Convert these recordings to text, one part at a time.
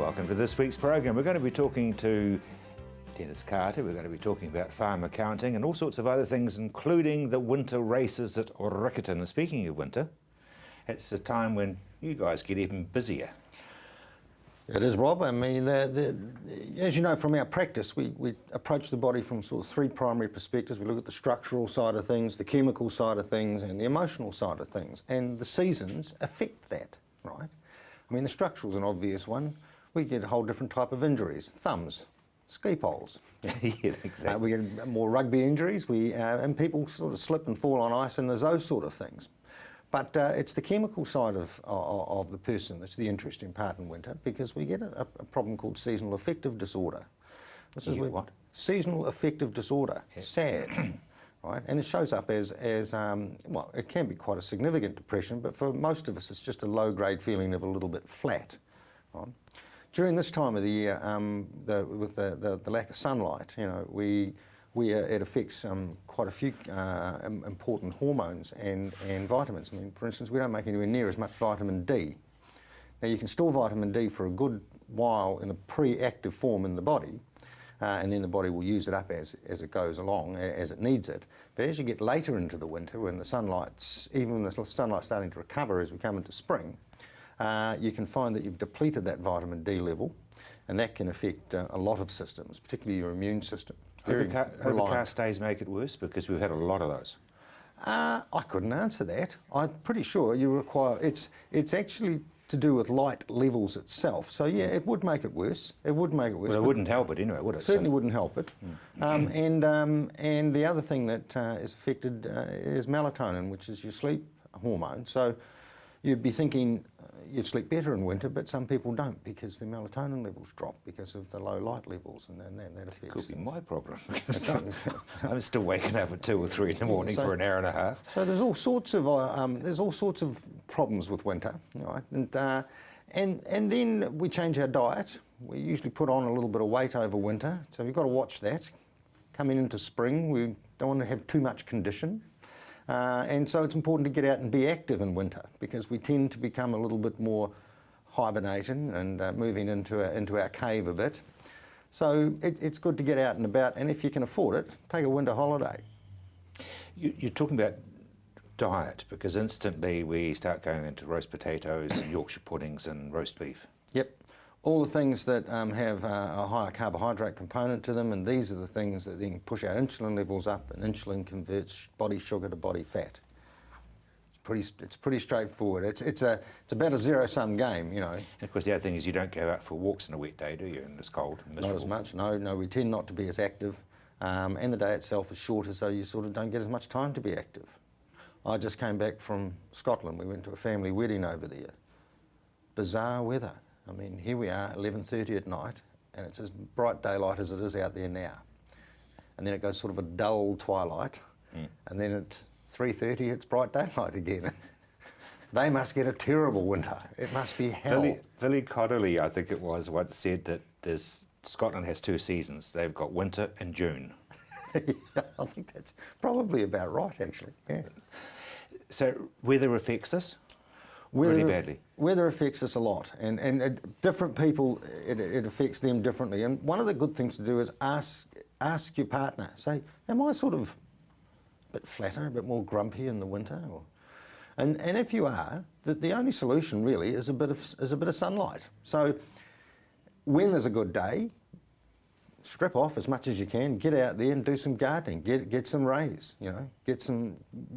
welcome to this week's program. We're going to be talking to Dennis Carter. We're going to be talking about farm accounting and all sorts of other things, including the winter races at Riccarton. And speaking of winter, it's a time when you guys get even busier. It is, Rob. I mean, as you know from our practice, we approach the body from sort of three primary perspectives. We look at the structural side of things, the chemical side of things, and the emotional side of things. And the seasons affect that, right? I mean, the structural's an obvious one. We get a whole different type of injuries. Thumbs, ski poles. Yeah, exactly. We get more rugby injuries, and people sort of slip and fall on ice, and there's those sort of things. But it's the chemical side of the person that's the interesting part in winter, because we get a problem called seasonal affective disorder. This is what? Seasonal affective disorder. Yeah. SAD. Right? And it shows up as well, it can be quite a significant depression, but for most of us it's just a low-grade feeling of a little bit flat. Right? During this time of the year, with the lack of sunlight, you know, it affects quite a few important hormones and vitamins. I mean, for instance, we don't make anywhere near as much vitamin D. Now, you can store vitamin D for a good while in a pre-active form in the body, and then the body will use it up as it goes along, as it needs it. But as you get later into the winter, when the sunlight's starting to recover as we come into spring, you can find that you've depleted that vitamin D level, and that can affect a lot of systems, particularly your immune system. Overcast days make it worse, because we've had a lot of those. I couldn't answer that. I'm pretty sure you require, it's actually to do with light levels itself. So yeah, it would make it worse. It would make it worse. Well, it wouldn't help it anyway, would it? Certainly wouldn't help it. And the other thing that is affected is melatonin, which is your sleep hormone. So you'd be thinking you'd sleep better in winter, but some people don't, because their melatonin levels drop because of the low light levels, and then that affects. Could be my problem. I'm still waking up at 2 or 3 in the morning for an hour and a half. So there's all sorts of problems with winter, right? And then we change our diet. We usually put on a little bit of weight over winter, so we've got to watch that. Coming into spring, we don't want to have too much condition. And so it's important to get out and be active in winter, because we tend to become a little bit more hibernating and moving into our cave a bit. So it's good to get out and about, and if you can afford it, take a winter holiday. You're talking about diet, because instantly we start going into roast potatoes and Yorkshire puddings and roast beef. Yep. All the things that have a higher carbohydrate component to them, and these are the things that then push our insulin levels up, and insulin converts body sugar to body fat. It's pretty straightforward. It's about a zero-sum game, you know. And of course, the other thing is you don't go out for walks in a wet day, do you? And it's cold and miserable. Not as much. No. We tend not to be as active, and the day itself is shorter, so you sort of don't get as much time to be active. I just came back from Scotland. We went to a family wedding over there. Bizarre weather. I mean, here we are, 11:30 at night, and it's as bright daylight as it is out there now. And then it goes sort of a dull twilight, and then at 3:30 it's bright daylight again. They must get a terrible winter. It must be hell. Billy Connolly, I think it was, once said that Scotland has 2 seasons. They've got winter and June. Yeah, I think that's probably about right, actually, yeah. So weather affects us? Really badly. Weather affects us a lot, and different people, it affects them differently. And one of the good things to do is ask your partner. Say, am I sort of a bit flatter, a bit more grumpy in the winter? And if you are, the only solution really is a bit of sunlight. So when there's a good day, strip off as much as you can, get out there and do some gardening, get some rays, you know,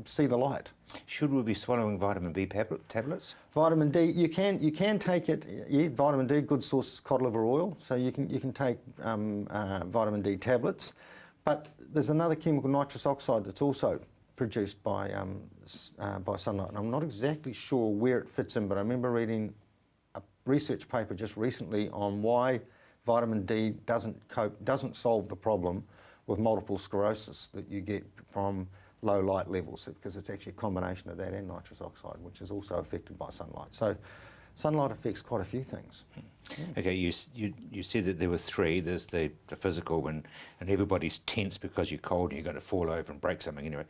see the light. Should we be swallowing vitamin B tablets? Vitamin D, you can take it. Yeah, vitamin D, good source is cod liver oil, so you can take vitamin D tablets. But there's another chemical, nitrous oxide, that's also produced by sunlight. And I'm not exactly sure where it fits in, but I remember reading a research paper just recently on why vitamin D doesn't solve the problem with multiple sclerosis that you get from low light levels, because it's actually a combination of that and nitrous oxide, which is also affected by sunlight. So sunlight affects quite a few things. Okay, you said that there were 3. There's the physical, and everybody's tense because you're cold and you're going to fall over and break something. Anyway,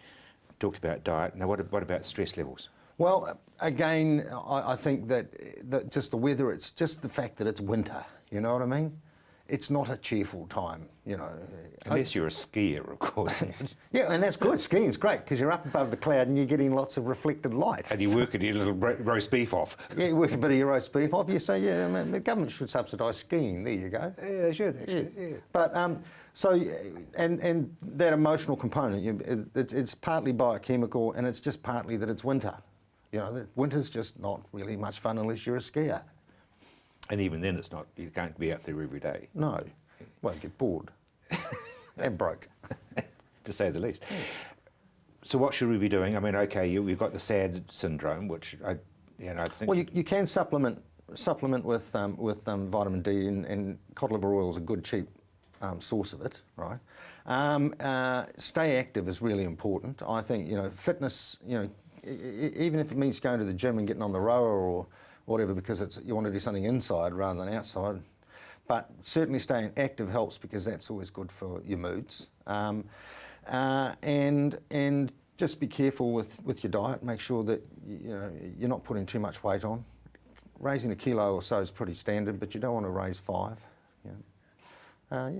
talked about diet. Now, what about stress levels? Well, again, I think that just the weather, it's just the fact that it's winter. You know what I mean? It's not a cheerful time, you know. Unless you're a skier, of course. Yeah, and that's good. Skiing's great because you're up above the cloud and you're getting lots of reflected light. And you work at your little roast beef off. Yeah, you work a bit of your roast beef off. You say, yeah, I mean, the government should subsidise skiing. There you go. Yeah, they should, actually. Yeah. But so, and that emotional component, it's partly biochemical, and it's just partly that it's winter. You know, winter's just not really much fun unless you're a skier. And even then, it's not. You can't be out there every day. No, won't get bored and broke, to say the least. So what should we be doing? I mean, okay, we've got the SAD syndrome, which I think. Well, you can supplement with vitamin D, and cod liver oil is a good cheap source of it, right? Stay active is really important. I think, you know, fitness, you know, even if it means going to the gym and getting on the rower or whatever, because you want to do something inside rather than outside. But certainly staying active helps because that's always good for your moods. And just be careful with your diet. Make sure that you're not putting too much weight on. Raising a kilo or so is pretty standard, but you don't want to raise 5. Yeah.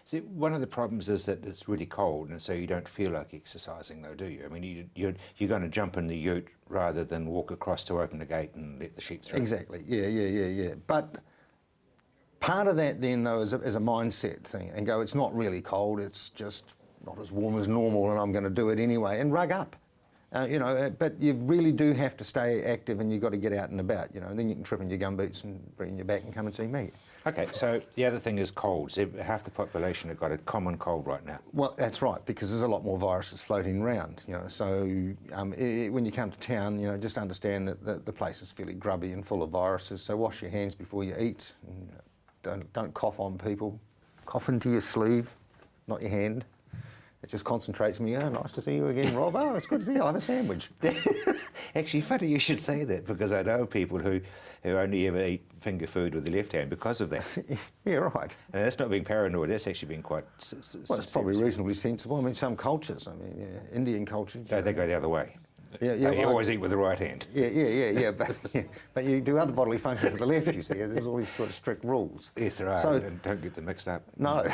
See, one of the problems is that it's really cold, and so you don't feel like exercising, though, do you? I mean, you're going to jump in the ute rather than walk across to open the gate and let the sheep through. Exactly. Yeah. But part of that then, though, is a mindset thing, and go, it's not really cold, it's just not as warm as normal, and I'm going to do it anyway, and rug up. But you really do have to stay active, and you've got to get out and about, and then you can trip in your gumboots and bring your back and come and see me. Okay, so the other thing is colds. Half the population have got a common cold right now. Well, that's right, because there's a lot more viruses floating around, So when you come to town, just understand that the place is fairly grubby and full of viruses. So wash your hands before you eat. And don't cough on people. Cough into your sleeve, not your hand. It just concentrates me. Oh, nice to see you again, Rob. Oh, it's good to see you. I'll have a sandwich. Actually, funny you should say that, because I know people who only ever eat finger food with the left hand because of that. Yeah, right. And that's not being paranoid, that's actually being quite Well, it's probably reasonably sensible. I mean, some cultures, Indian culture. They go the other way. Yeah, they always eat with the right hand. Yeah. But you do other bodily functions with the left, you see. There's all these sort of strict rules. Yes, there are, and don't get them mixed up. No.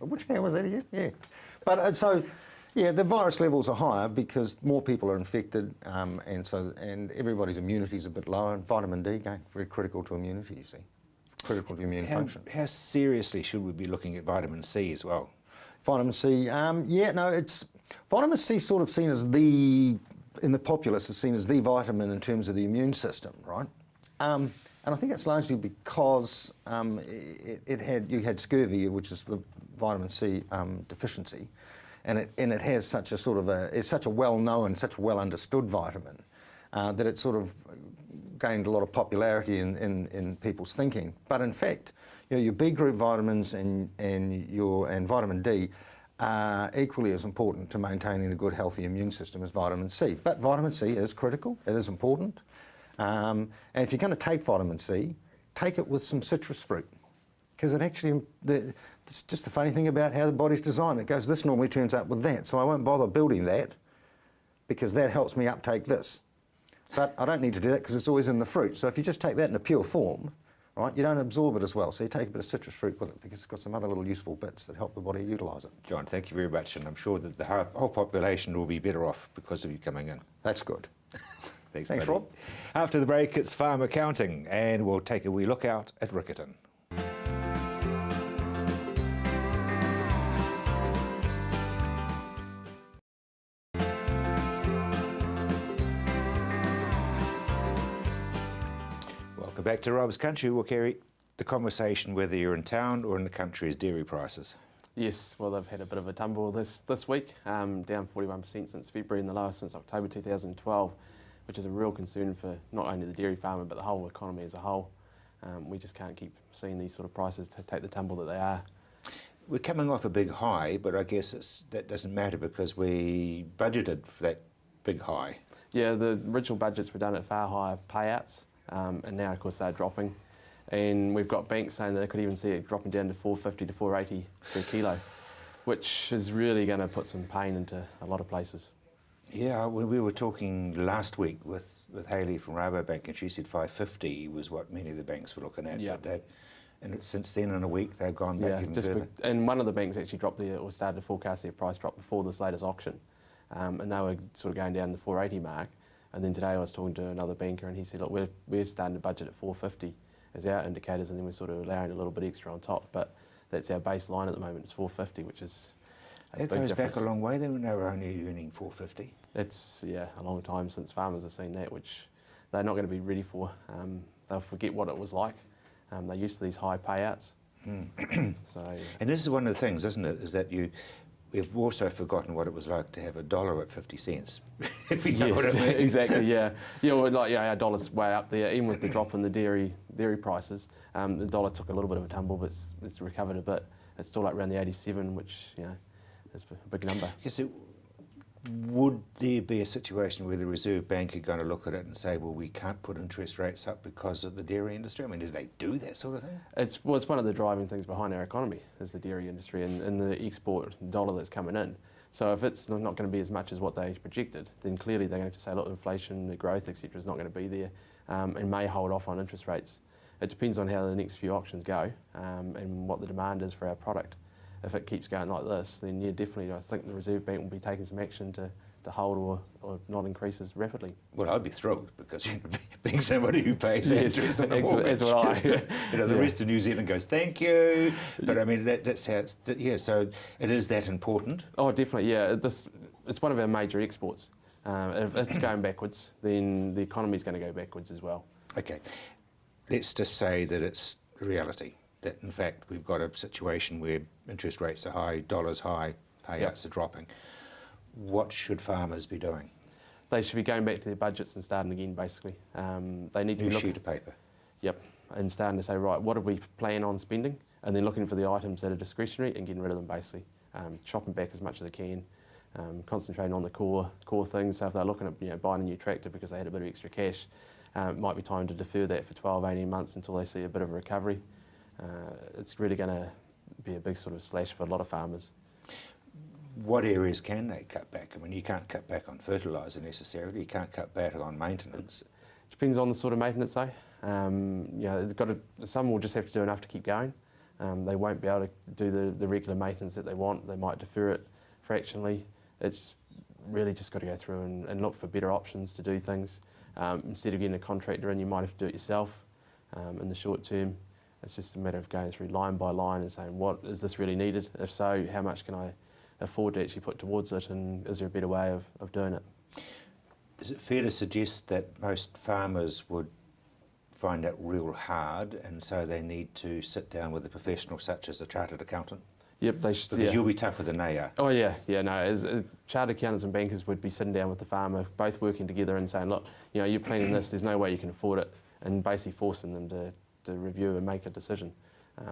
Which hand was that again? Yeah. But the virus levels are higher because more people are infected, and everybody's immunity is a bit lower. And vitamin D, very critical to immunity, you see. Critical to immune function. How seriously should we be looking at vitamin C as well? Vitamin C, it's vitamin C sort of seen as in the populace, is seen as the vitamin in terms of the immune system, right? And I think it's largely because you had scurvy, which is the vitamin C deficiency, and it has such a sort of it's such a well-known, such a well-understood vitamin that it sort of gained a lot of popularity in people's thinking. But in fact, your B group vitamins and vitamin D are equally as important to maintaining a good, healthy immune system as vitamin C. But vitamin C is critical. It is important. And if you're going to take vitamin C, take it with some citrus fruit, because it actually, it's just the funny thing about how the body's designed. It goes, this normally turns up with that, so I won't bother building that because that helps me uptake this. But I don't need to do that because it's always in the fruit. So if you just take that in a pure form, right, you don't absorb it as well. So you take a bit of citrus fruit with it because it's got some other little useful bits that help the body utilise it. John, thank you very much, and I'm sure that the whole population will be better off because of you coming in. That's good. Thanks, Rob. After the break, it's Farm Accounting, and we'll take a wee look out at Riccarton. Welcome back to Rob's Country. We'll carry the conversation whether you're in town or in the country is dairy prices. Yes, well, they've had a bit of a tumble this week, down 41% since February and the lowest since October 2012. Which is a real concern for not only the dairy farmer but the whole economy as a whole. We just can't keep seeing these sort of prices to take the tumble that they are. We're coming off a big high, but I guess that doesn't matter because we budgeted for that big high. Yeah, the original budgets were done at far higher payouts, and now of course they're dropping. And we've got banks saying that they could even see it dropping down to $4.50 to $4.80 per kilo, which is really going to put some pain into a lot of places. Yeah, we were talking last week with Hayley from Rabobank, and she said 550 was what many of the banks were looking at. Yeah. But and since then, in a week, they've gone back even further. And one of the banks actually started to forecast their price drop before this latest auction, and they were sort of going down the 480 mark. And then today I was talking to another banker, and he said, look, we're starting to budget at 450 as our indicators, and then we're sort of allowing a little bit extra on top. But that's our baseline at the moment. It's 450, which is a It big goes difference. back a long way. They were only earning 450. It's a long time since farmers have seen that, which they're not going to be ready for. They'll forget what it was like. They're used to these high payouts. So, And this is one of the things, isn't it, is that we've also forgotten what it was like to have $1 at 50 cents. If you know what I mean. Exactly. Yeah. Our dollar's way up there, even with the drop in the dairy prices. The dollar took a little bit of a tumble, but it's recovered a bit. It's still like around the 87, which is a big number. Yes, would there be a situation where the Reserve Bank are going to look at it and say, well, we can't put interest rates up because of the dairy industry? I mean, do they do that sort of thing? It's one of the driving things behind our economy is the dairy industry and the export dollar that's coming in. So if it's not going to be as much as what they projected, then clearly they're going to have to say, look, inflation, the growth, etc., is not going to be there, and may hold off on interest rates. It depends on how the next few auctions go and what the demand is for our product. If it keeps going like this, then definitely I think the Reserve Bank will be taking some action to hold or not increase as rapidly. Well, I'd be thrilled because being somebody who pays Yes, interest on the mortgage, as would I. the rest of New Zealand goes, thank you. But I mean, that's how so it is that important. Oh, definitely, yeah. It's one of our major exports. If it's going backwards, then the economy is going to go backwards as well. Okay, let's just say that it's reality. That in fact we've got a situation where interest rates are high, dollars high, payouts are dropping. What should farmers be doing? They should be going back to their budgets and starting again, basically. They need to New be looking. sheet of paper. Yep, and starting to say, right, what do we plan on spending? And then looking for the items that are discretionary and getting rid of them, basically. Chopping back as much as they can, concentrating on the core things. So if they're looking at buying a new tractor because they had a bit of extra cash, it might be time to defer that for 12, 18 months until they see a bit of a recovery. It's really going to be a big sort of slash for a lot of farmers. What areas can they cut back? I mean, you can't cut back on fertiliser necessarily. You can't cut back on maintenance. Depends on the sort of maintenance, though. Some will just have to do enough to keep going. They won't be able to do the regular maintenance that they want. They might defer it fractionally. It's really just got to go through and look for better options to do things. Instead of getting a contractor in, you might have to do it yourself in the short term. It's just a matter of going through line by line and saying, what is this really needed? If so, how much can I afford to actually put towards it, and is there a better way of doing it? Is it fair to suggest that most farmers would find it real hard, and so they need to sit down with a professional such as a chartered accountant? Yep, they should. Because you'll be tougher than they are. Oh yeah, no. Chartered accountants and bankers would be sitting down with the farmer, both working together and saying, look, you're planning this. There's no way you can afford it, and basically forcing them to review and make a decision.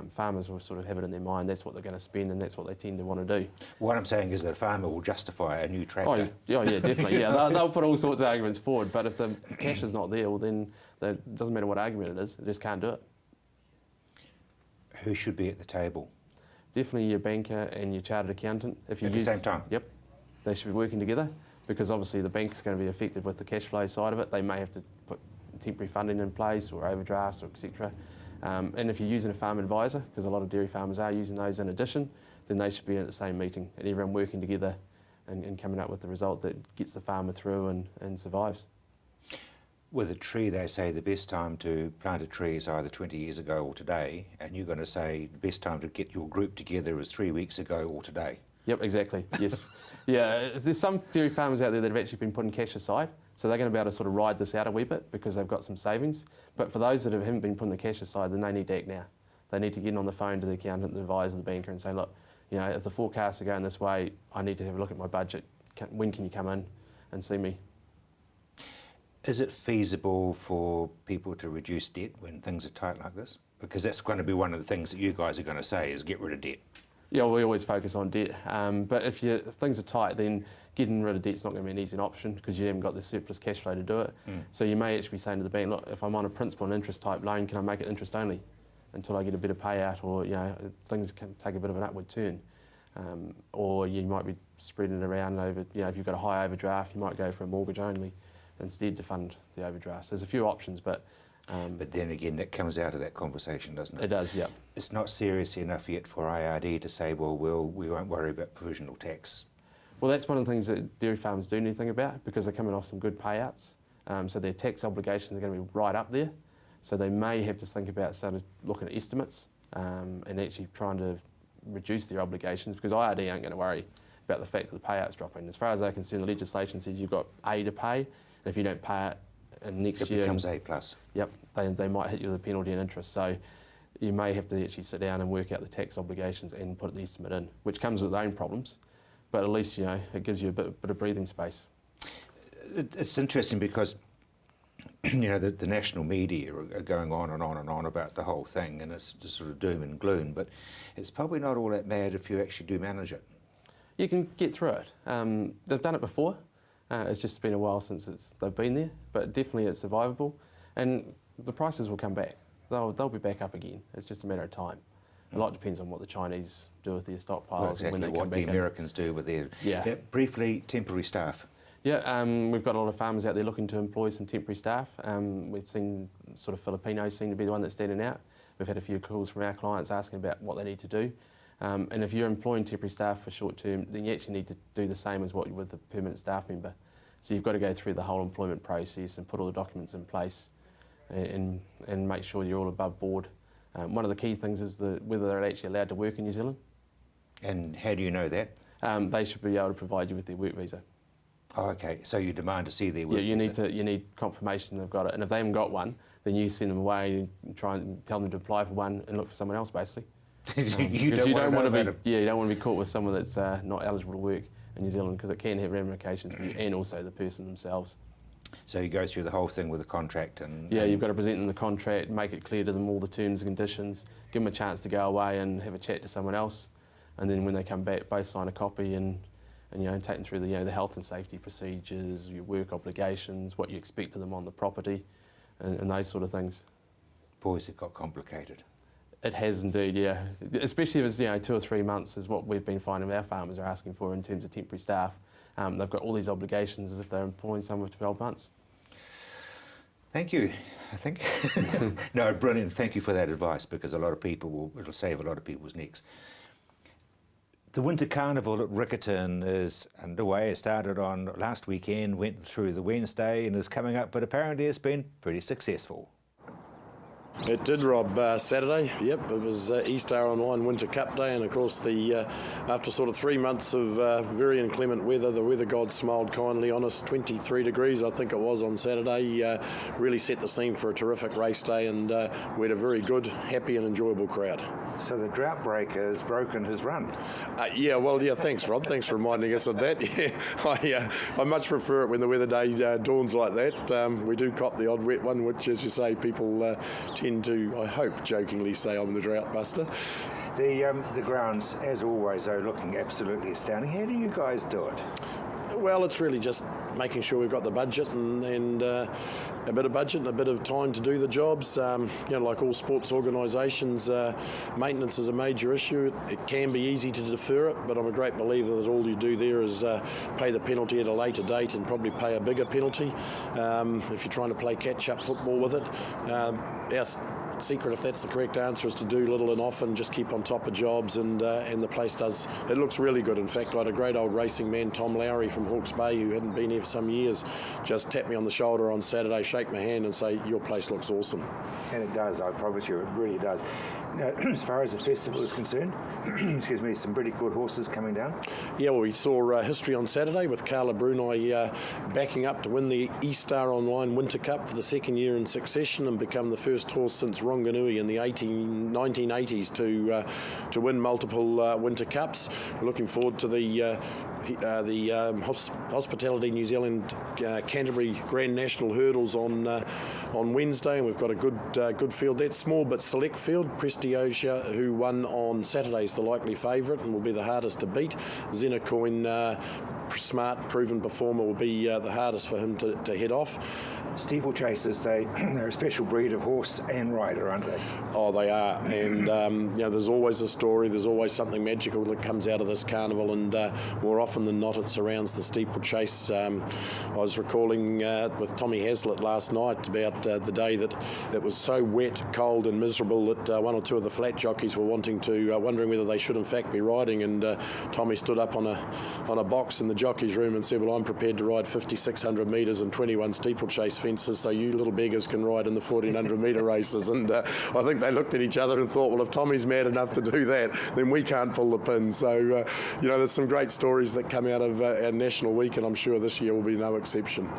Farmers will sort of have it in their mind, that's what they're going to spend and that's what they tend to want to do. What I'm saying is that a farmer will justify a new tractor. Yeah, definitely. Yeah, they'll put all sorts of arguments forward, but if the cash is not there, well then it doesn't matter what argument it is, they just can't do it. Who should be at the table? Definitely your banker and your chartered accountant. If you At the same time? Yep. They should be working together because obviously the bank is going to be affected with the cash flow side of it. They may have to put temporary funding in place or overdrafts or etc. And if you're using a farm advisor, because a lot of dairy farmers are using those in addition, then they should be at the same meeting and everyone working together and coming up with the result that gets the farmer through and survives. With a tree, they say the best time to plant a tree is either 20 years ago or today, and you're going to say the best time to get your group together is 3 weeks ago or today. Yep, exactly, yes. Yeah, there's some dairy farmers out there that have actually been putting cash aside, so they're going to be able to sort of ride this out a wee bit because they've got some savings. But for those that haven't been putting the cash aside, then they need to act now. They need to get on the phone to the accountant, the advisor, the banker and say, look, if the forecasts are going this way, I need to have a look at my budget. When can you come in and see me? Is it feasible for people to reduce debt when things are tight like this? Because that's going to be one of the things that you guys are going to say is get rid of debt. Yeah, we always focus on debt. But if things are tight, then getting rid of debt's not going to be an easy option because you haven't got the surplus cash flow to do it. So you may actually be saying to the bank, look, if I'm on a principal and interest type loan, can I make it interest only until I get a better payout or things can take a bit of an upward turn? or you might be spreading it around over, if you've got a high overdraft, you might go for a mortgage only instead to fund the overdrafts. There's a few options, but then again, that comes out of that conversation, doesn't it? it does, yeah. It's not serious enough yet for IRD to say, well, we won't worry about provisional tax. Well, that's one of the things that dairy farmers do need to think about, because they're coming off some good payouts. So their tax obligations are going to be right up there. So they may have to think about starting looking at estimates and actually trying to reduce their obligations, because IRD aren't going to worry about the fact that the payout's dropping. As far as they're concerned, the legislation says you've got A to pay, and if you don't pay it next year... It becomes A+. Yep, they might hit you with a penalty and interest. So you may have to actually sit down and work out the tax obligations and put the estimate in, which comes with its own problems, but at least, it gives you a bit of breathing space. It's interesting because, the national media are going on and on and on about the whole thing, and it's just sort of doom and gloom, but it's probably not all that bad if you actually do manage it. You can get through it. They've done it before. It's just been a while since they've been there, but definitely it's survivable, and the prices will come back. They'll be back up again. It's just a matter of time. A lot depends on what the Chinese do with their stockpiles. Well, exactly, and when they what come back the Americans do with their... Yeah. Briefly, temporary staff. Yeah, we've got a lot of farmers out there looking to employ some temporary staff. We've seen sort of Filipinos seem to be the one that's standing out. We've had a few calls from our clients asking about what they need to do. And if you're employing temporary staff for short term, then you actually need to do the same as what you would with a permanent staff member. So you've got to go through the whole employment process and put all the documents in place and make sure you're all above board. One of the key things is whether they're actually allowed to work in New Zealand. And how do you know that? They should be able to provide you with their work visa. Oh, okay. So you demand to see their work visa? You need confirmation they've got it. And if they haven't got one, then you send them away and try and tell them to apply for one and look for someone else, basically. You don't want to be... Yeah, you don't want to be caught with someone that's not eligible to work in New Zealand, because it can have ramifications for you and also the person themselves. So you go through the whole thing with a contract and... Yeah, you've got to present them the contract, make it clear to them all the terms and conditions, give them a chance to go away and have a chat to someone else, and then when they come back, both sign a copy and take them through the health and safety procedures, your work obligations, what you expect of them on the property, and those sort of things. Boys, it got complicated. It has indeed, yeah. Especially if it's 2 or 3 months is what we've been finding our farmers are asking for in terms of temporary staff. They've got all these obligations as if they're employing someone for 12 months. Thank you, I think. No, brilliant. Thank you for that advice, because a lot of people it'll save a lot of people's necks. The Winter Carnival at Riccarton is underway. It started on last weekend, went through the Wednesday and is coming up, but apparently it's been pretty successful. It did, Rob. Saturday, yep, it was E-Star Online Winter Cup Day, and of course after sort of 3 months of very inclement weather, the weather god smiled kindly on us. 23 degrees I think it was on Saturday, really set the scene for a terrific race day, and we had a very good, happy and enjoyable crowd. So the drought breaker has broken his run. Thanks Rob, thanks for reminding us of that. Yeah, I much prefer it when the weather day dawns like that. We do cop the odd wet one, which, as you say, people tend to, I hope, jokingly say I'm the drought buster. The grounds, as always, though, looking absolutely astounding. How do you guys do it? Well, it's really just making sure we've got the budget and a bit of budget and a bit of time to do the jobs. Like all sports organisations, maintenance is a major issue. It can be easy to defer it, but I'm a great believer that all you do there is pay the penalty at a later date and probably pay a bigger penalty if you're trying to play catch-up football with it. Our secret, if that's the correct answer, is to do little and often, just keep on top of jobs, and the place does. It looks really good. In fact, I had a great old racing man, Tom Lowry from Hawke's Bay, who hadn't been here for some years, just tap me on the shoulder on Saturday, shake my hand and say, your place looks awesome. And it does, I promise you, it really does. Now, as far as the festival is concerned, excuse me, some pretty good horses coming down. Yeah, well, we saw history on Saturday with Carla Brunei backing up to win the E-Star Online Winter Cup for the second year in succession and become the first horse since Ronganui in the 1980s to win multiple Winter Cups. We're looking forward to the Hospitality New Zealand Canterbury Grand National Hurdles on Wednesday, and we've got a good field. That small but select field. Prestiosia, who won on Saturday, is the likely favourite and will be the hardest to beat. Zenacoin smart, proven performer will be the hardest for him to head off. Steeplechasers, they're a special breed of horse and rider, aren't they? Oh, they are, and there's always a story, there's always something magical that comes out of this carnival, and more often than not it surrounds the steeplechase. I was recalling with Tommy Haslett last night about the day that it was so wet, cold and miserable that one or two of the flat jockeys were wondering whether they should in fact be riding, and Tommy stood up on a box in the jockey's room and said, well, I'm prepared to ride 5,600 metres and 21 steeplechase fences, so you little beggars can ride in the 1,400 metre races. And I think they looked at each other and thought, well, if Tommy's mad enough to do that, then we can't pull the pin. So, there's some great stories that come out of our National Week, and I'm sure this year will be no exception.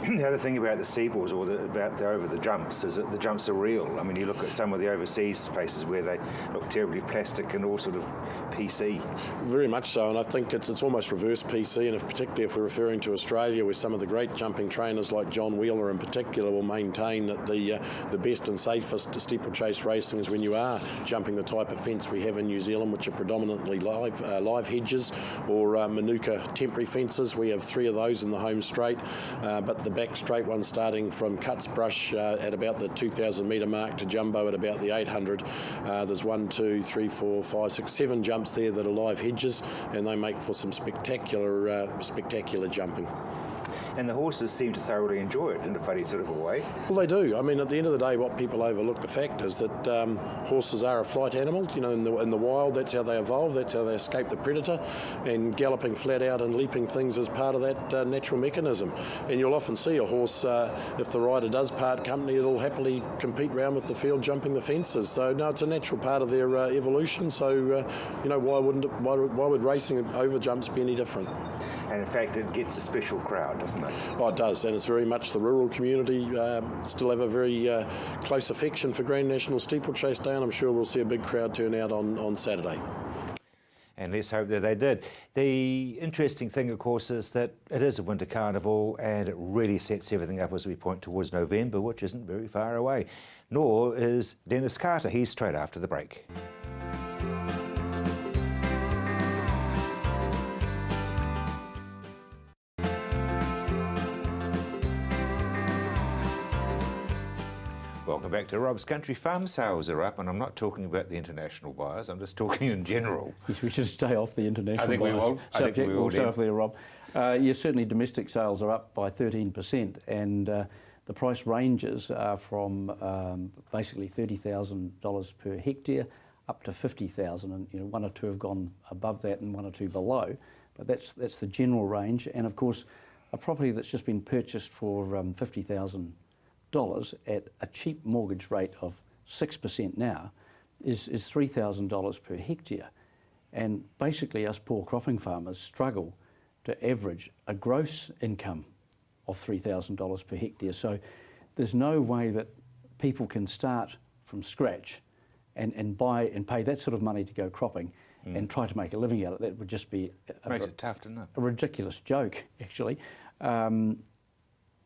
The other thing about the steeples, or about over the jumps, is that the jumps are real. I mean, you look at some of the overseas places where they look terribly plastic and all sort of PC. Very much so, and I think it's almost reverse PC, and particularly if we're referring to Australia, where some of the great jumping trainers like John Wheeler in particular will maintain that the best and safest steeplechase racing is when you are jumping the type of fence we have in New Zealand, which are predominantly live hedges or Manuka temporary fences. We have 3 of those in the home straight, but the back straight one starting from Cutsbrush at about the 2,000 metre mark to Jumbo at about the 800. There's 1, 2, 3, 4, 5, 6, 7 jumps there that are live hedges, and they make for some spectacular jumping. And the horses seem to thoroughly enjoy it in a funny sort of a way. Well, they do. I mean, at the end of the day, what people overlook the fact is that horses are a flight animal. You know, in the wild, that's how they evolve. That's how they escape the predator. And galloping flat out and leaping things is part of that natural mechanism. And you'll often see a horse, if the rider does part company, it'll happily compete round with the field, jumping the fences. So no, it's a natural part of their evolution. So why would racing over jumps be any different? And in fact, it gets a special crowd, doesn't it? Oh, it does, and it's very much the rural community still have a very close affection for Grand National Steeplechase Day, and I'm sure we'll see a big crowd turn out on Saturday. And let's hope that they did. The interesting thing, of course, is that it is a winter carnival, and it really sets everything up as we point towards November, which isn't very far away. Nor is Dennis Carter. He's straight after the break. Welcome back to Rob's Country. Farm sales are up, and I'm not talking about the international buyers, I'm just talking in general. Yes, we should stay off the international I think we will. I think we will, we'll stay off there, Rob. Yes, certainly domestic sales are up by 13%, and the price ranges are from basically $30,000 per hectare up to $50,000, and one or two have gone above that and one or two below, but that's the general range. And of course, a property that's just been purchased for $50,000 at a cheap mortgage rate of 6% now is $3,000 per hectare. And basically us poor cropping farmers struggle to average a gross income of $3,000 per hectare. So there's no way that people can start from scratch and buy and pay that sort of money to go cropping and try to make a living out of it. That would just be Makes it tough, doesn't it? a ridiculous joke, actually.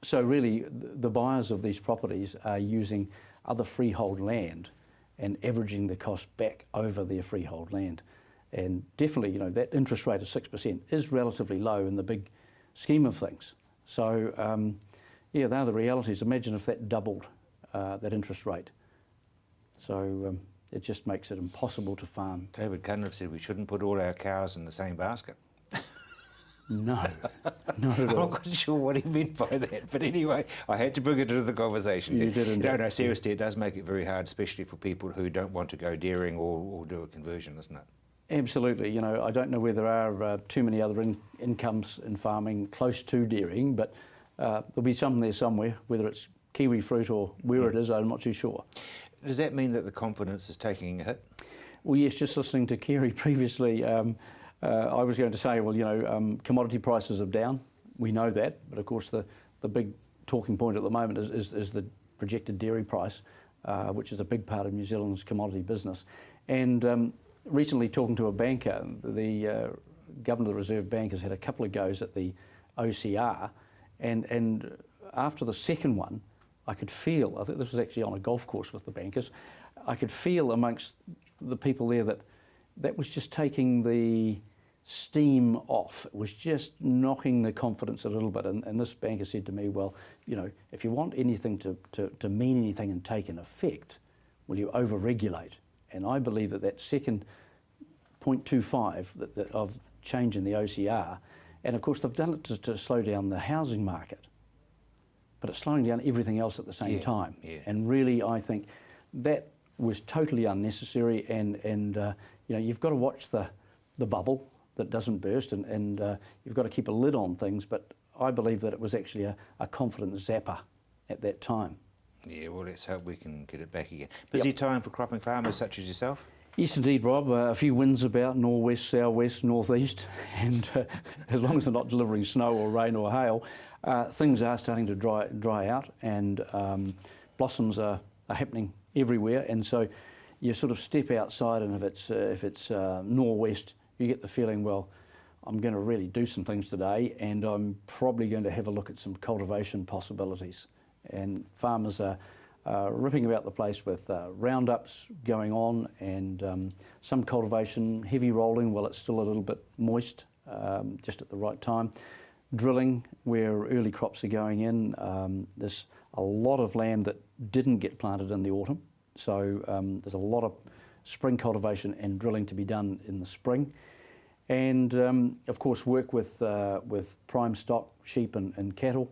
So really, the buyers of these properties are using other freehold land and averaging the cost back over their freehold land. And definitely, that interest rate of 6% is relatively low in the big scheme of things. So, they're the realities. Imagine if that doubled, that interest rate. So it just makes it impossible to farm. David Cunliffe said we shouldn't put all our cows in the same basket. No, not at I'm all. not quite sure what he meant by that, but anyway, I had to bring it into the conversation. You did indeed. No, seriously, it does make it very hard, especially for people who don't want to go dairying or do a conversion, isn't it? Absolutely. I don't know whether there are too many other incomes in farming close to dairying, but there'll be some there somewhere, whether it's kiwi fruit or where it is, I'm not too sure. Does that mean that the confidence is taking a hit? Well, yes, just listening to Kerry previously, I was going to say, commodity prices are down. We know that, but of course the big talking point at the moment is the projected dairy price, which is a big part of New Zealand's commodity business. And recently talking to a banker, the Governor of the Reserve Bank has had a couple of goes at the OCR, and after the second one, I could feel, I think this was actually on a golf course with the bankers, I could feel amongst the people there that was just taking the steam off. It was just knocking the confidence a little bit. And this banker said to me, well, you know, if you want anything to mean anything and take an effect, will you over-regulate? And I believe that second 0.25 of change in the OCR, and of course they've done it to slow down the housing market, but it's slowing down everything else at the same time. Yeah. And really, I think that was totally unnecessary. And you know, you've got to watch the bubble that doesn't burst, and you've got to keep a lid on things. But I believe that it was actually a confidence zapper at that time. Yeah, well, let's hope we can get it back again. Busy time for cropping farmers such as yourself? Yes, indeed, Rob. A few winds about, northwest, southwest, northeast, and as long as they're not delivering snow or rain or hail, things are starting to dry out, and blossoms are happening everywhere. And so you sort of step outside, and if it's northwest, you get the feeling, well, I'm going to really do some things today, and I'm probably going to have a look at some cultivation possibilities. And farmers are ripping about the place with roundups going on, and some cultivation, heavy rolling while it's still a little bit moist, just at the right time. Drilling where early crops are going in. There's a lot of land that didn't get planted in the autumn, so there's a lot of spring cultivation and drilling to be done in the spring. And of course work with prime stock, sheep and cattle,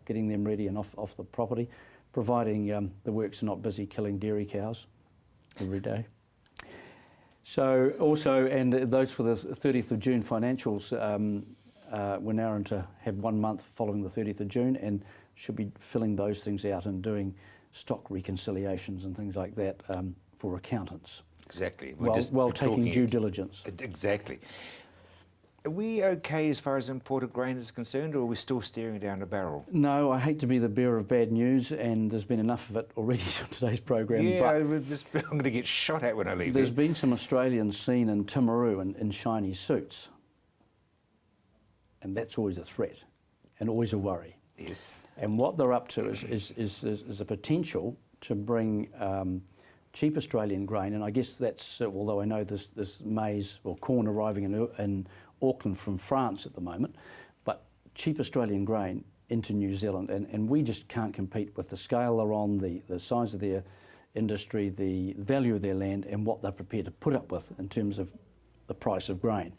getting them ready and off the property, providing the works are not busy killing dairy cows every day. So also, and those for the 30th of June financials, we're now going to have 1 month following the 30th of June, and should be filling those things out and doing stock reconciliations and things like that for accountants. Exactly. While taking due diligence. Exactly. Are we okay as far as imported grain is concerned, or are we still staring down a barrel? No, I hate to be the bearer of bad news, and there's been enough of it already on today's program. Yeah, but I'm going to get shot at when I leave there's here. been some Australians seen in Timaru in shiny suits, and that's always a threat and always a worry. Yes. And what they're up to is a potential to bring cheap Australian grain, and I guess that's, although I know there's maize or corn arriving in Auckland from France at the moment, but cheap Australian grain into New Zealand, and we just can't compete with the scale they're on, the size of their industry, the value of their land, and what they're prepared to put up with in terms of the price of grain.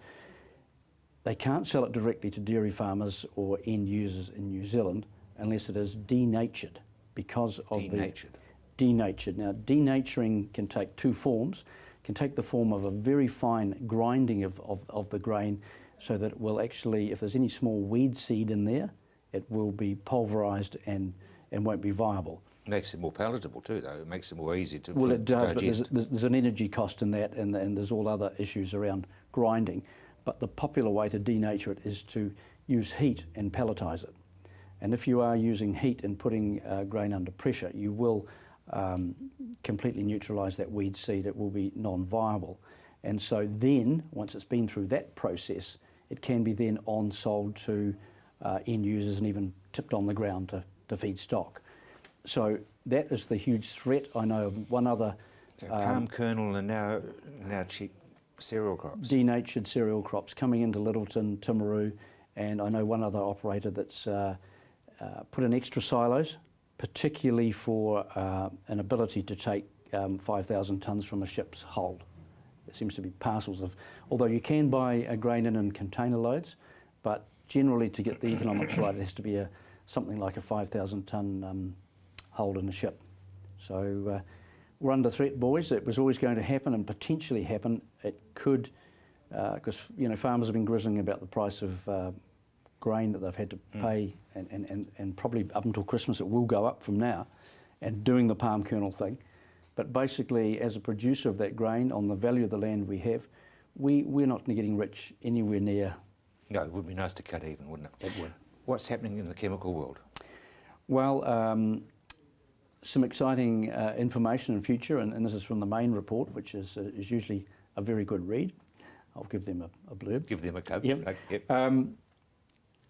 They can't sell it directly to dairy farmers or end users in New Zealand unless it is denatured because of denatured. Now, denaturing can take two forms. It can take the form of a very fine grinding of the grain, so that it will actually, if there's any small weed seed in there, it will be pulverised and won't be viable. Makes it more palatable too, though. It makes it more easy to Well, it does, digest. but there's an energy cost in that, and there's all other issues around grinding. But the popular way to denature it is to use heat and pelletise it. And if you are using heat and putting grain under pressure, you will completely neutralise that weed seed. It will be non-viable. And so then, once it's been through that process, it can be then on-sold to end users and even tipped on the ground to feed stock. So that is the huge threat. I know of one other... So palm kernel and now cheap cereal crops. Denatured cereal crops coming into Littleton, Timaru, and I know one other operator that's put in extra silos, particularly for an ability to take 5,000 tonnes from a ship's hold. There seems to be parcels of, although you can buy a grain in container loads, but generally to get the economics right, it has to be something like a 5,000 tonne hold in a ship. So we're under threat, boys. It was always going to happen and potentially happen. It could, because farmers have been grizzling about the price of grain that they've had to pay, and probably up until Christmas it will go up from now, and doing the palm kernel thing. But basically, as a producer of that grain, on the value of the land we have, we're not getting rich anywhere near. No, it would be nice to cut even, wouldn't it? It would. What's happening in the chemical world? Well, some exciting information in future, and this is from the main report, which is usually a very good read. I'll give them a blurb. Give them a club. Yep. Yep.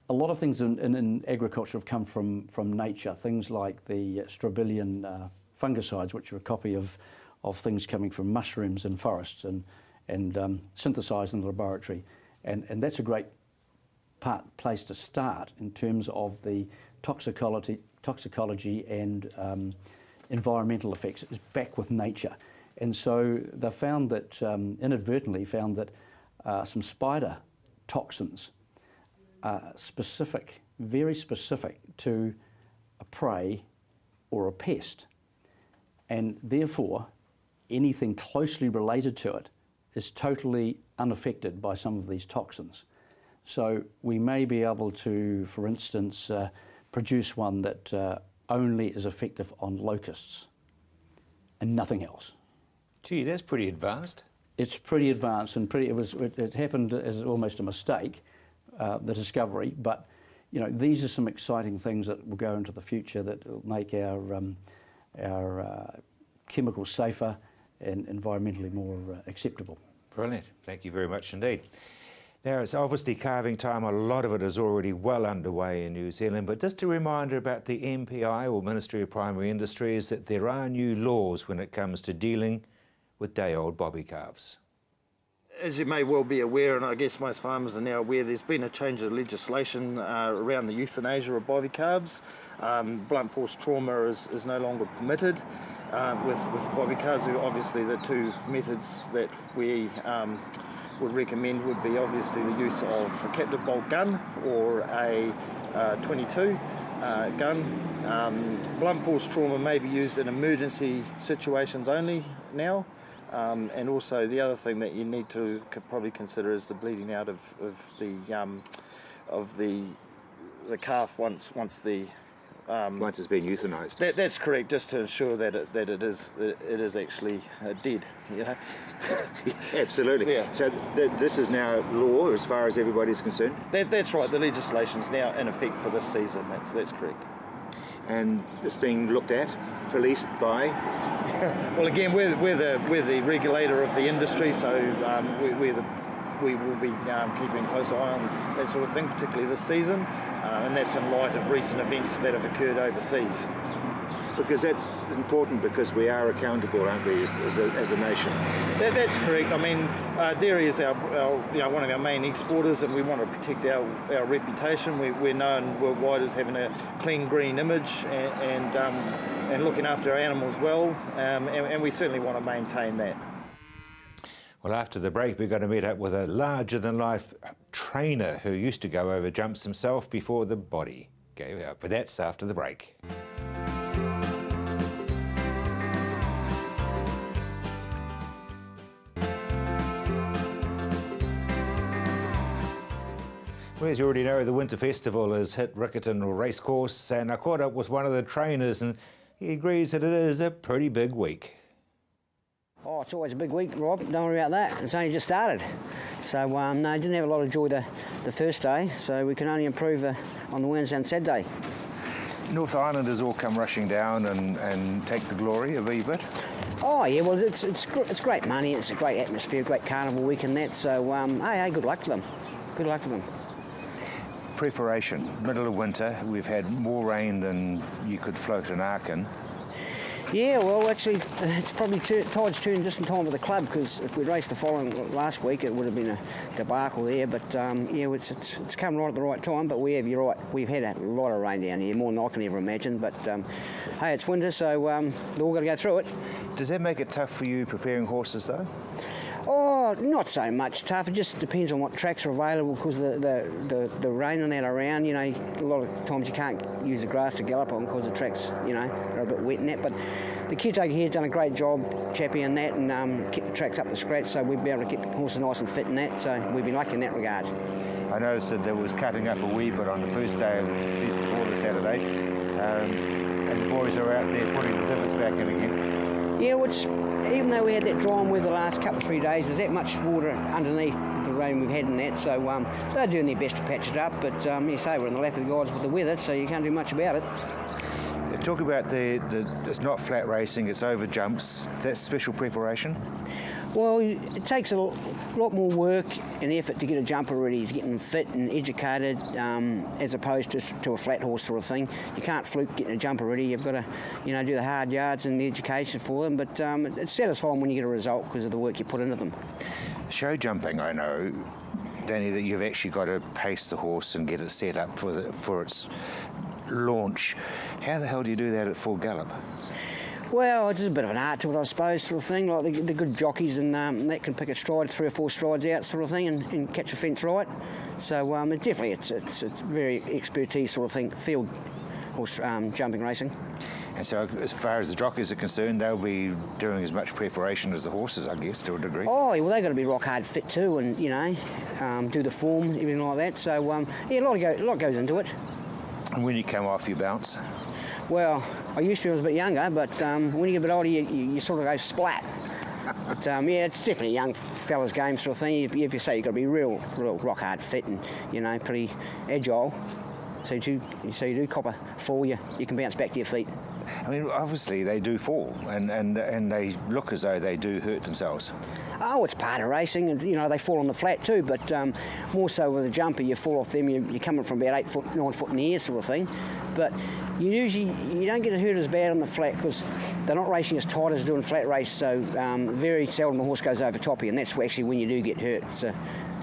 A lot of things in agriculture have come from nature, things like the strobilurian fungicides, which are a copy of things coming from mushrooms in forests and synthesised in the laboratory. And that's a great place to start in terms of the toxicology and environmental effects. It's back with nature. And so they found that, inadvertently found that some spider toxins are specific, very specific to a prey or a pest. And therefore, anything closely related to it is totally unaffected by some of these toxins. So we may be able to, for instance, produce one that only is effective on locusts and nothing else. Gee, that's pretty advanced. It's pretty advanced and it happened as almost a mistake, the discovery, but you know, these are some exciting things that will go into the future that will make our chemicals safer and environmentally more acceptable. Brilliant. Thank you very much indeed. Now, it's obviously calving time. A lot of it is already well underway in New Zealand, but just a reminder about the MPI, or Ministry of Primary Industries, that there are new laws when it comes to dealing with day-old bobby calves. As you may well be aware, and I guess most farmers are now aware, there's been a change of legislation around the euthanasia of bobby calves. Blunt force trauma is no longer permitted with bobby calves. Obviously, the two methods that we would recommend would be obviously the use of a captive bolt gun or a 22 gun. Blunt force trauma may be used in emergency situations only now. And also the other thing that you need to probably consider is the bleeding out of the calf once Once it's been euthanised. That's correct, just to ensure that it is actually dead. You know? Absolutely. Yeah. So this is now law as far as everybody's concerned. That's right. The legislation's now in effect for this season. That's correct. And it's being looked at, policed by. Well, again, we're the regulator of the industry, so we will be keeping a close eye on that sort of thing, particularly this season, and that's in light of recent events that have occurred overseas. Because that's important, because we are accountable, aren't we, as a nation? That's correct. I mean, dairy is our one of our main exporters, and we want to protect our reputation. We're known worldwide as having a clean, green image and looking after our animals well, and we certainly want to maintain that. Well, after the break, we're going to meet up with a larger-than-life trainer who used to go over jumps himself before the body gave out. But that's after the break. Well, as you already know, the Winter Festival has hit Riccarton Racecourse, and I caught up with one of the trainers, and he agrees that it is a pretty big week. Oh, it's always a big week, Rob. Don't worry about that. It's only just started. So, no, didn't have a lot of joy the first day, so we can only improve on the Wednesday and Saturday. North Islanders all come rushing down and take the glory a wee bit. Oh, yeah, well, it's great money, it's a great atmosphere, great carnival week and that, so, hey, good luck to them. Good luck to them. Preparation, middle of winter, we've had more rain than you could float an ark in. Yeah, well, actually, it's probably tide's turned just in time for the club, because if we'd raced the following last week, it would have been a debacle there. But yeah, it's come right at the right time. But you're right, we've had a lot of rain down here, more than I can ever imagine. But hey, it's winter, so we've all got to go through it. Does that make it tough for you preparing horses, though? Oh, not so much tough. It just depends on what tracks are available, because the rain and that around, you know, a lot of times you can't use the grass to gallop on because the tracks, you know, are a bit wet and that. But the caretaker here's done a great job, Chappie, and that, and kept the tracks up to scratch, so we'd be able to keep the horses nice and fit and that. So we'd be lucky in that regard. I noticed that there was cutting up a wee bit on the first day of the festival, the Saturday, and the boys are out there putting the divots back in again. Yeah, which, even though we had that dry and weather the last couple of 3 days, there's that much water underneath the rain we've had in that, so they're doing their best to patch it up, but you say we're in the lap of the gods with the weather, so you can't do much about it. Talk about it's not flat racing, it's over jumps. That's special preparation? Well, it takes a lot more work and effort to get a jumper ready, to get them fit and educated, as opposed to a flat horse sort of thing. You can't fluke getting a jumper ready. You've got to, you know, do the hard yards and the education for them. But it's satisfying when you get a result because of the work you put into them. Show jumping, I know. Danny, that you've actually got to pace the horse and get it set up for its launch. How the hell do you do that at full gallop? Well, it's a bit of an art to it, I suppose, sort of thing. Like the good jockeys and that can pick a stride, 3 or 4 strides out, sort of thing, and catch a fence right. So it definitely, it's very expertise sort of thing, field horse jumping racing. And so, as far as the jockeys are concerned, they'll be doing as much preparation as the horses, I guess, to a degree. Oh, well, they've got to be rock hard fit too, and do the form, everything like that. So yeah, a lot goes into it. And when you come off your bounce? Well, I used to when I was a bit younger, but when you get a bit older, you sort of go splat. But yeah, it's definitely a young fella's game sort of thing. If you say you've got to be real rock hard fit and pretty agile. So you do cop a fall, you can bounce back to your feet. I mean, obviously they do fall, and they look as though they do hurt themselves. Oh, it's part of racing, and they fall on the flat too. But more so with a jumper, you fall off them. You're coming from about 8 foot, 9 foot in the air, sort of thing. But you don't get hurt as bad on the flat because they're not racing as tight as doing flat race. So very seldom the horse goes over top you, and that's actually when you do get hurt. It's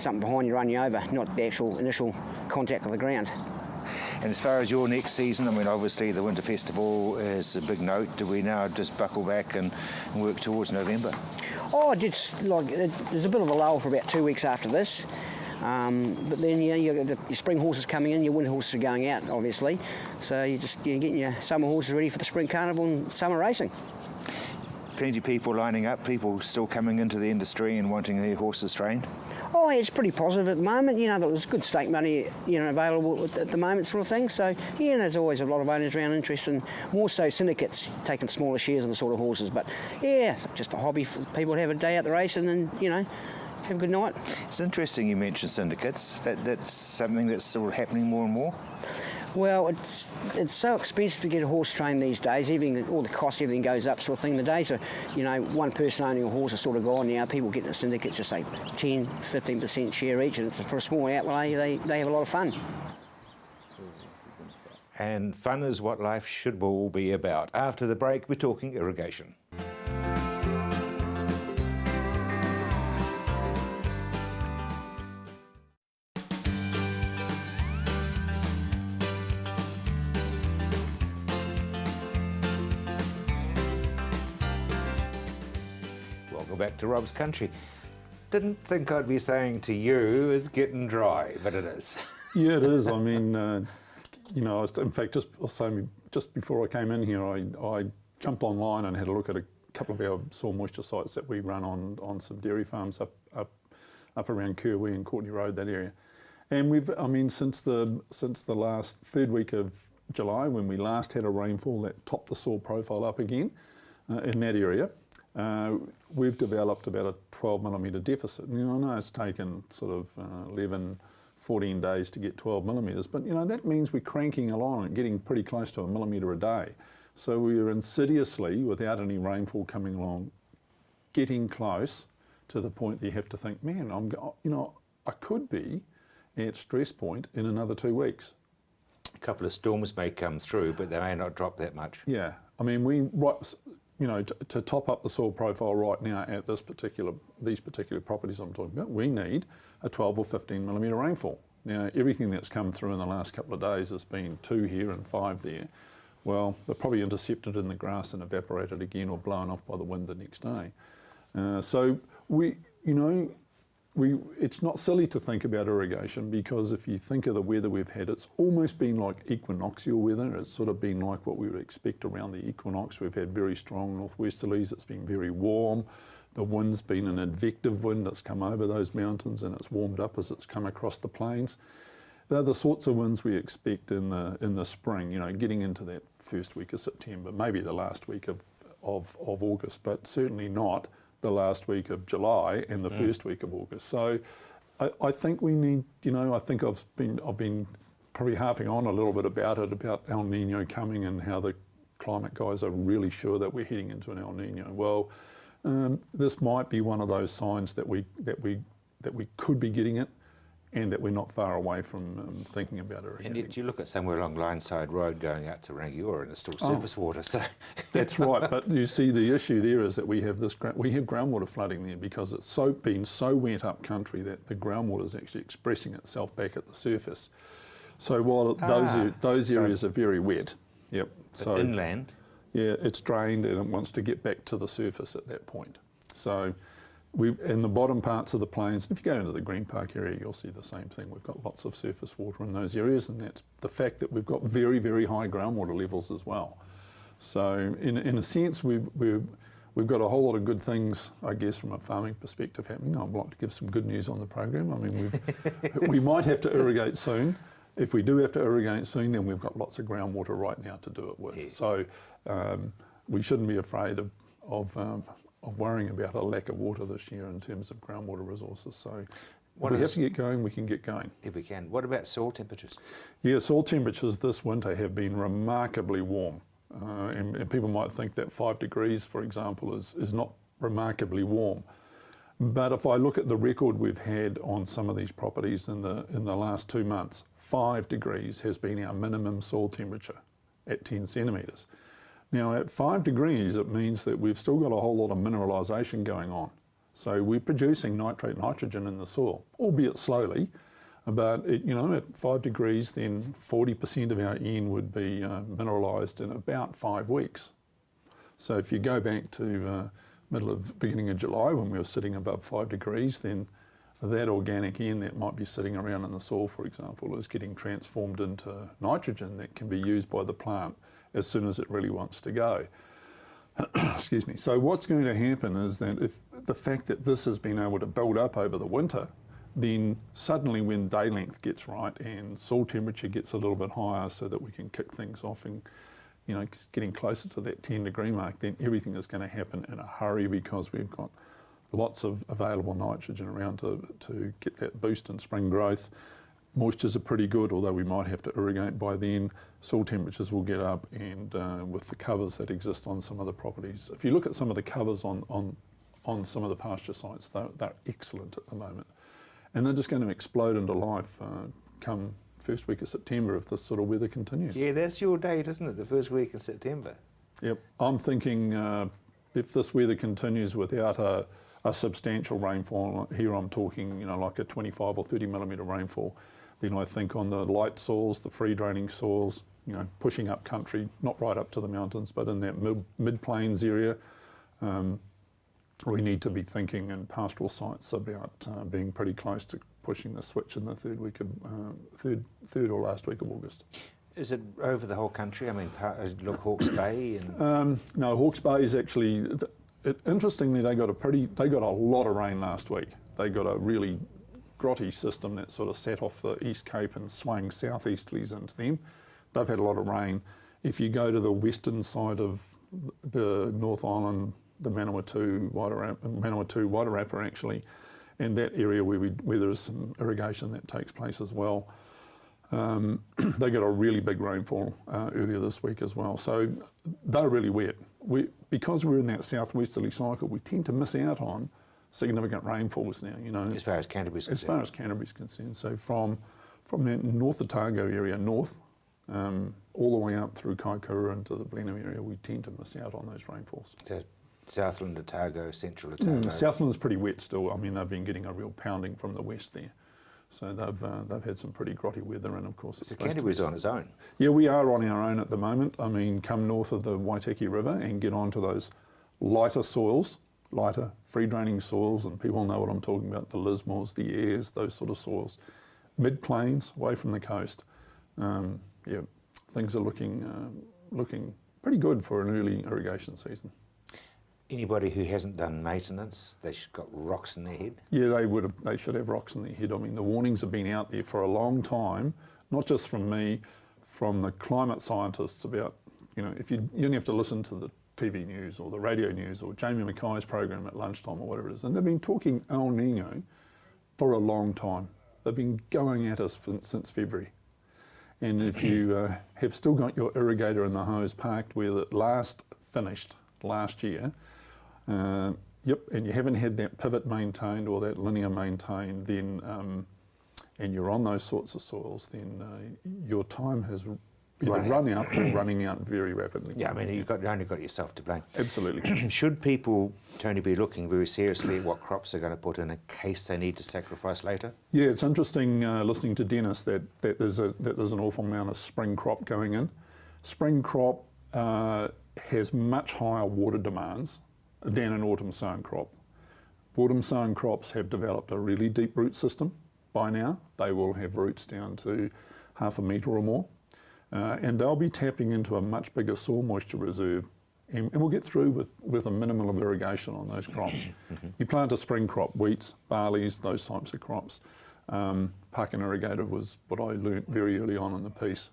something behind you run you over, not the actual initial contact with the ground. And as far as your next season, I mean, obviously the Winter Festival is a big note. Do we now just buckle back and work towards November? Oh, there's a bit of a lull for about 2 weeks after this. But then you got your spring horses coming in, your winter horses are going out, obviously. So you're getting your summer horses ready for the spring carnival and summer racing. Plenty of people lining up, people still coming into the industry and wanting their horses trained? Oh, yeah, it's pretty positive at the moment. There's good stake money, available at the moment, sort of thing. So, yeah, there's always a lot of owners around interest, and more so syndicates taking smaller shares of the sort of horses. But yeah, just a hobby for people to have a day out the race and then, have a good night. It's interesting you mentioned syndicates. That's something that's sort of happening more and more. Well, it's so expensive to get a horse trained these days. All the costs, everything goes up, sort of thing. The days are, one person owning a horse is sort of gone now. People get in a syndicate, just say 10, 15% share each, and for a small outlay, they have a lot of fun. And fun is what life should all be about. After the break, we're talking irrigation. Back to Rob's country. Didn't think I'd be saying to you it's getting dry, but it is. Yeah, it is. I mean, in fact, just before I came in here, I jumped online and had a look at a couple of our soil moisture sites that we run on some dairy farms up around Kerwee and Courtney Road, that area. And since the last third week of July, when we last had a rainfall that topped the soil profile up again in that area, we've developed about a 12 millimetre deficit. I know it's taken sort of 11, 14 days to get 12 millimetres, but that means we're cranking along and getting pretty close to a millimetre a day. So we're insidiously, without any rainfall coming along, getting close to the point that you have to think, man, I could be at stress point in another 2 weeks. A couple of storms may come through, but they may not drop that much. Yeah, I mean, to top up the soil profile right now at these particular properties I'm talking about, we need a 12 or 15 millimetre rainfall. Now, everything that's come through in the last couple of days has been 2 here and 5 there. Well, they're probably intercepted in the grass and evaporated again or blown off by the wind the next day. So it's not silly to think about irrigation, because if you think of the weather we've had, it's almost been like equinoxial weather. It's sort of been like what we would expect around the equinox. We've had very strong northwesterlies. It's been very warm. The wind's been an advective wind. It's come over those mountains and it's warmed up as it's come across the plains. They're the sorts of winds we expect in the spring, getting into that first week of September, maybe the last week of August, but certainly not the last week of July and the first week of August. So I think we need, I think I've been probably harping on a little bit about El Nino coming and how the climate guys are really sure that we're heading into an El Nino. Well, this might be one of those signs that we could be getting it. and that we're not far away from thinking about irrigating. And yet you look at somewhere along Lineside Road going out to Rangiora and it's still surface water. So That's right, but you see the issue there is that we have groundwater flooding there because it's been so wet up country that the groundwater is actually expressing itself back at the surface. So while those areas are very wet, yep. So inland. Yeah, it's drained and it wants to get back to the surface at that point. So in the bottom parts of the plains, if you go into the Green Park area, you'll see the same thing. We've got lots of surface water in those areas, and that's the fact that we've got very, very high groundwater levels as well. So in a sense, we've got a whole lot of good things, I guess, from a farming perspective happening. I'd like to give some good news on the program. I mean, we might have to irrigate soon. If we do have to irrigate soon, then we've got lots of groundwater right now to do it with. Yeah. So we shouldn't be afraid of worrying about a lack of water this year in terms of groundwater resources. So if we have to get going, we can get going. If we can. What about soil temperatures? Yeah, soil temperatures this winter have been remarkably warm. And people might think that 5 degrees, for example, is not remarkably warm. But if I look at the record we've had on some of these properties in the last 2 months, 5 degrees has been our minimum soil temperature at 10 centimetres. Now at 5 degrees it means that we've still got a whole lot of mineralisation going on. So we're producing nitrate nitrogen in the soil, albeit slowly, but at 5 degrees then 40% of our N would be mineralised in about 5 weeks. So if you go back to beginning of July when we were sitting above 5 degrees, then that organic N that might be sitting around in the soil, for example, is getting transformed into nitrogen that can be used by the plant as soon as it really wants to go. Excuse me. So what's going to happen is that if the fact that this has been able to build up over the winter, then suddenly when day length gets right and soil temperature gets a little bit higher so that we can kick things off and getting closer to that 10 degree mark, then everything is going to happen in a hurry because we've got lots of available nitrogen around to get that boost in spring growth. Moistures are pretty good, although we might have to irrigate by then. Soil temperatures will get up, and with the covers that exist on some of the properties. If you look at some of the covers on some of the pasture sites, they're excellent at the moment. And they're just going to explode into life come first week of September if this sort of weather continues. Yeah, that's your date, isn't it? The first week of September. Yep. I'm thinking if this weather continues without a substantial rainfall, here I'm talking, like a 25 or 30 millimetre rainfall, then I think on the light soils, the free draining soils, pushing up country, not right up to the mountains, but in that mid-plains area, we need to be thinking in pastoral sites about being pretty close to pushing the switch in the third or last week of August. Is it over the whole country? I mean, look, Hawke's Bay and no, Hawke's Bay is actually. Interestingly, they got a lot of rain last week. They got a really grotty system that sort of sat off the East Cape and swung southeasterlies into them. They've had a lot of rain. If you go to the western side of the North Island, the Manawatu, Wairarapa actually, and that area where there is some irrigation that takes place as well, they got a really big rainfall earlier this week as well. So they're really wet. Because we're in that southwesterly cycle, we tend to miss out on significant rainfalls now. As far as Canterbury's concerned. As far as Canterbury's concerned. So from that North Otago area north, all the way up through Kaikoura into the Blenheim area, we tend to miss out on those rainfalls. So Southland, Otago, Central Otago. Southland's pretty wet still. I mean, they've been getting a real pounding from the west there. So they've had some pretty grotty weather, and of course it's Canterbury's on its own. Yeah, we are on our own at the moment. I mean, come north of the Waitaki River and get onto those lighter soils, lighter free draining soils, and people know what I'm talking about, the Lismores, the Ayres, those sort of soils. Mid-plains, away from the coast. Things are looking pretty good for an early irrigation season. Anybody who hasn't done maintenance, they've got rocks in their head? Yeah, they should have rocks in their head. I mean, the warnings have been out there for a long time, not just from me, from the climate scientists about, if you only have to listen to the TV news or the radio news or Jamie Mackay's program at lunchtime or whatever it is, and they've been talking El Nino for a long time. They've been going at us since February. And if you have still got your irrigator and the hose parked where it last finished last year, and you haven't had that pivot maintained or that linear maintained, then and you're on those sorts of soils, then your time has either run out or running out very rapidly. Yeah, I mean, you've only got yourself to blame. Absolutely. Should people, Tony, be looking very seriously at what crops they're going to put in case they need to sacrifice later? Yeah, it's interesting listening to Dennis that there's an awful amount of spring crop going in. Spring crop has much higher water demands than an autumn sown crop. Autumn sown crops have developed a really deep root system by now. They will have roots down to 1/2 metre or more. And they'll be tapping into a much bigger soil moisture reserve, and we'll get through with a minimum of irrigation on those crops. You plant a spring crop, wheats, barleys, those types of crops. Park and Irrigated was what I learnt very early on in the piece.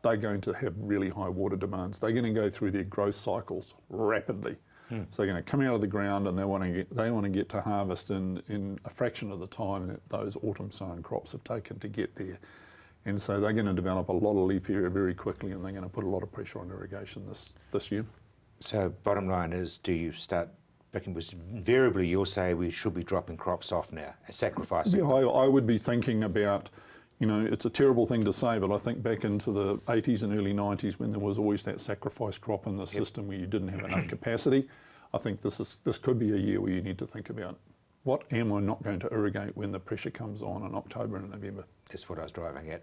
They're going to have really high water demands. They're going to go through their growth cycles rapidly. So they're going to come out of the ground and they want to get to harvest in a fraction of the time that those autumn sown crops have taken to get there. And so they're going to develop a lot of leaf area very quickly, and they're going to put a lot of pressure on irrigation this year. So bottom line is, do you start picking, invariably you'll say we should be dropping crops off now, sacrificing? Yeah, I would be thinking about, it's a terrible thing to say, but I think back into the 80s and early 90s when there was always that sacrifice crop in the system where you didn't have enough capacity. I think this could be a year where you need to think about, what am I not going to irrigate when the pressure comes on in October and November? That's what I was driving at.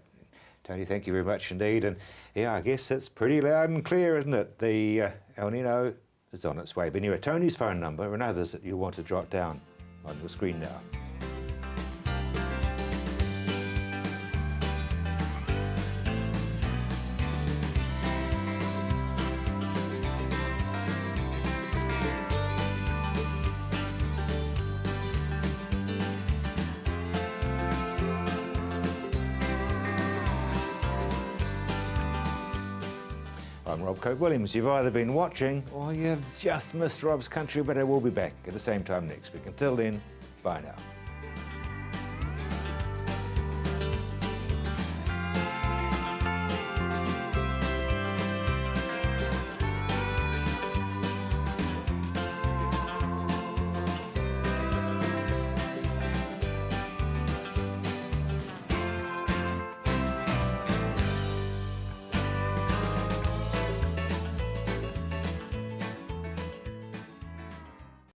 Tony, thank you very much indeed. And yeah, I guess it's pretty loud and clear, isn't it? The El Nino is on its way. But anyway, Tony's phone number and others that you want to jot down on your screen now. I'm Rob Cope-Williams. You've either been watching or you've just missed Rob's Country, but I will be back at the same time next week. Until then, bye now.